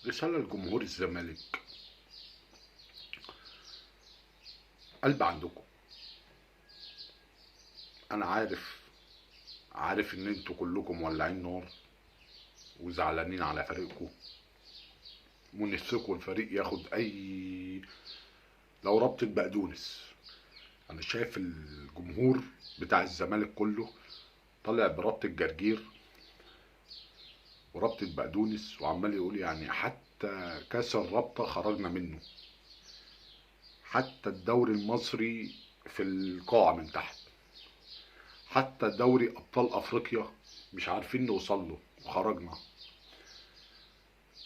رسالة لجمهور الزمالك. قلب عندكم. انا عارف ان انتوا كلكم مولعين نار وزعلانين على فريقكم ونفسكم الفريق ياخد لو رابطة بقدونس. انا شايف الجمهور بتاع الزمالك كله طالع برابطة جرجير ورابطة بقدونس وعمال يقول يعني حتى كاس الرابطة خرجنا منه، حتى الدوري المصري في القاع من تحت، حتى دوري ابطال افريقيا مش عارفين نوصل له وخرجنا،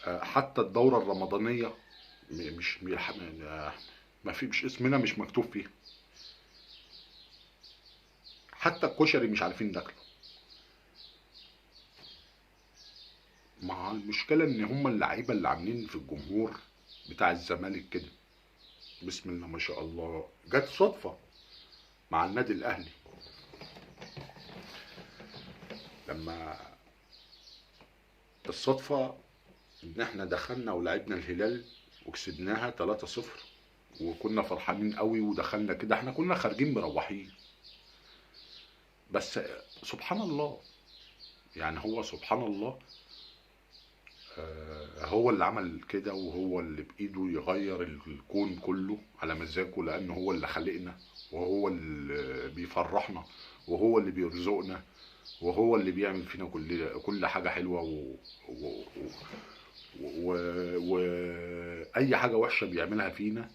حتى الدورة الرمضانية مش ما في، مش اسمنا مش مكتوب فيها، حتى الكشري مش عارفين ناكله. مع المشكلة ان هم اللعيبة اللي عاملين في الجمهور بتاع الزمالك كده، بسم الله ما شاء الله، جت صدفة مع النادي الاهلي لما الصدفة ان احنا دخلنا ولعبنا الهلال وكسبناها 3-0 وكنا فرحانين قوي ودخلنا كده، احنا كنا خارجين مروحين. بس سبحان الله، يعني هو سبحان الله، هو اللي عمل كده وهو اللي بإيده يغير الكون كله على مزاجه، لأنه هو اللي خلقنا وهو اللي بيفرحنا وهو اللي بيرزقنا وهو اللي بيعمل فينا كل حاجة حلوة و... و... وأي حاجة وحشة بيعملها فينا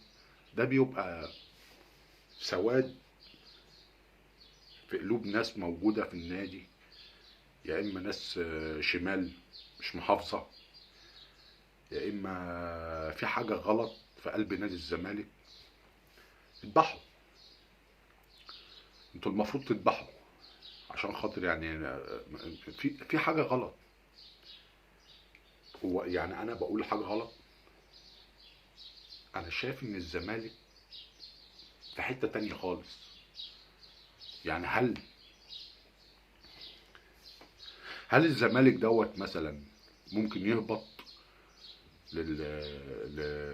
ده بيبقى سواد في قلوب ناس موجودة في النادي، يا إما ناس شمال مش محافظة، يا اما في حاجه غلط في قلب نادي الزمالك. اذبحوا، انتوا المفروض تذبحوا عشان خاطر يعني في حاجه غلط. هو يعني انا بقول حاجه غلط، انا شايف ان الزمالك في حته تانية خالص. يعني هل الزمالك دوت مثلا ممكن يهبط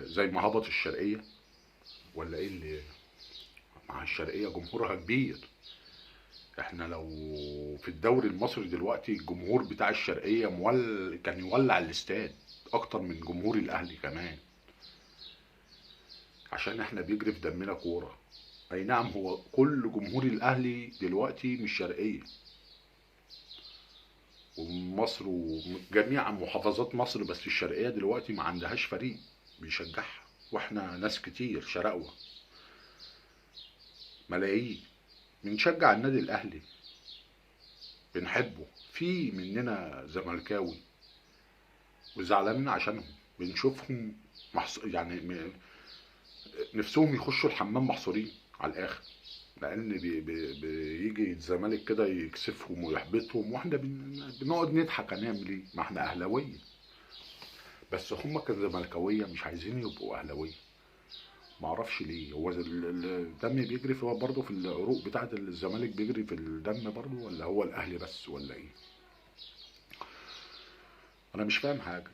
زي ما هبط الشرقيه، ولا ايه اللي مع الشرقيه جمهورها كبير؟ احنا لو في الدوري المصري دلوقتي الجمهور بتاع الشرقية كان يولع الاستاد اكتر من جمهور الاهلي كمان، عشان احنا بيجري في دمنا كورة. اي نعم، هو كل جمهور الاهلي دلوقتي مش شرقية، ومصر وجميع محافظات مصر، بس الشرقية دلوقتي ما عندهاش فريق بيشجعها، واحنا ناس كتير شرقوة ملايين بنشجع النادي الاهلي، بنحبه، في مننا زملكاوي وزعلانين عشانهم، بنشوفهم يعني نفسهم يخشوا الحمام محصورين على الاخر، لان بيجي الزمالك كده يكسفهم ويحبطهم، واحنا بنقعد نضحك، هنعمل ايه؟ ما احنا اهلاويه، بس هم كزملكاويه مش عايزين يبقوا اهلاويه. ما اعرفش ليه، هو الدم بيجري في برضه في العروق بتاعه الزمالك، بيجري في الدم برضه، ولا هو الاهلي بس، ولا ايه؟ انا مش فاهم حاجه.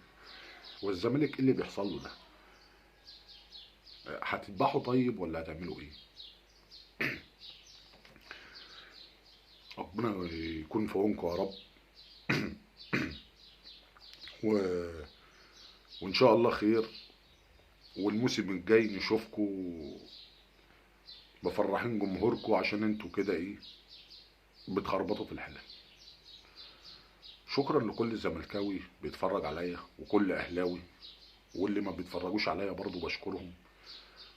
والزمالك ايه اللي بيحصل له ده؟ هتذبحوا طيب ولا هتعملوا ايه؟ ربنا يكون في عونكم يا رب. و... وان شاء الله خير، والموسم الجاي نشوفكم مفرحين جمهوركم، عشان انتوا كده ايه، بتخربطوا في الحلال. شكرا لكل زملكاوي بيتفرج عليا وكل اهلاوي، واللي ما بيتفرجوش عليا برضو بشكرهم،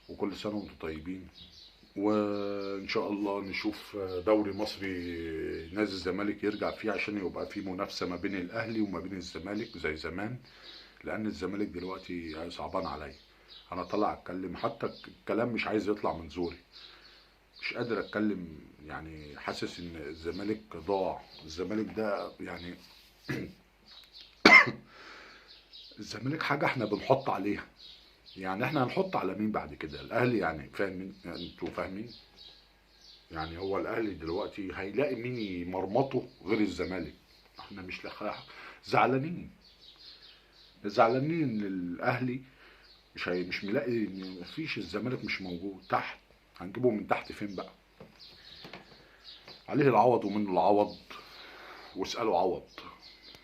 وكل سنة وانتم طيبين. وان شاء الله نشوف دوري مصري نادي الزمالك يرجع فيه، عشان يبقى فيه منافسة ما بين الاهلي وما بين الزمالك زي زمان، لان الزمالك دلوقتي صعبان عليا. انا طالع اتكلم، حتى الكلام مش عايز يطلع من زوري، مش قادر اتكلم، يعني حاسس ان الزمالك ضاع. الزمالك ده يعني الزمالك حاجة احنا بنحط عليها، يعني احنا هنحط على مين بعد كده؟ الاهلي يعني، فاهمين؟ يعني انتوا فاهمين؟ يعني هو الاهلي دلوقتي هيلاقي مين يمرمطه غير الزمالك؟ احنا مش زعلانين. زعلانين ان الاهلي مش ملاقي، مفيش، الزمالك مش موجود تحت. هنجيبه من تحت فين بقى؟ عليه العوض ومنه العوض، واسأله عوض.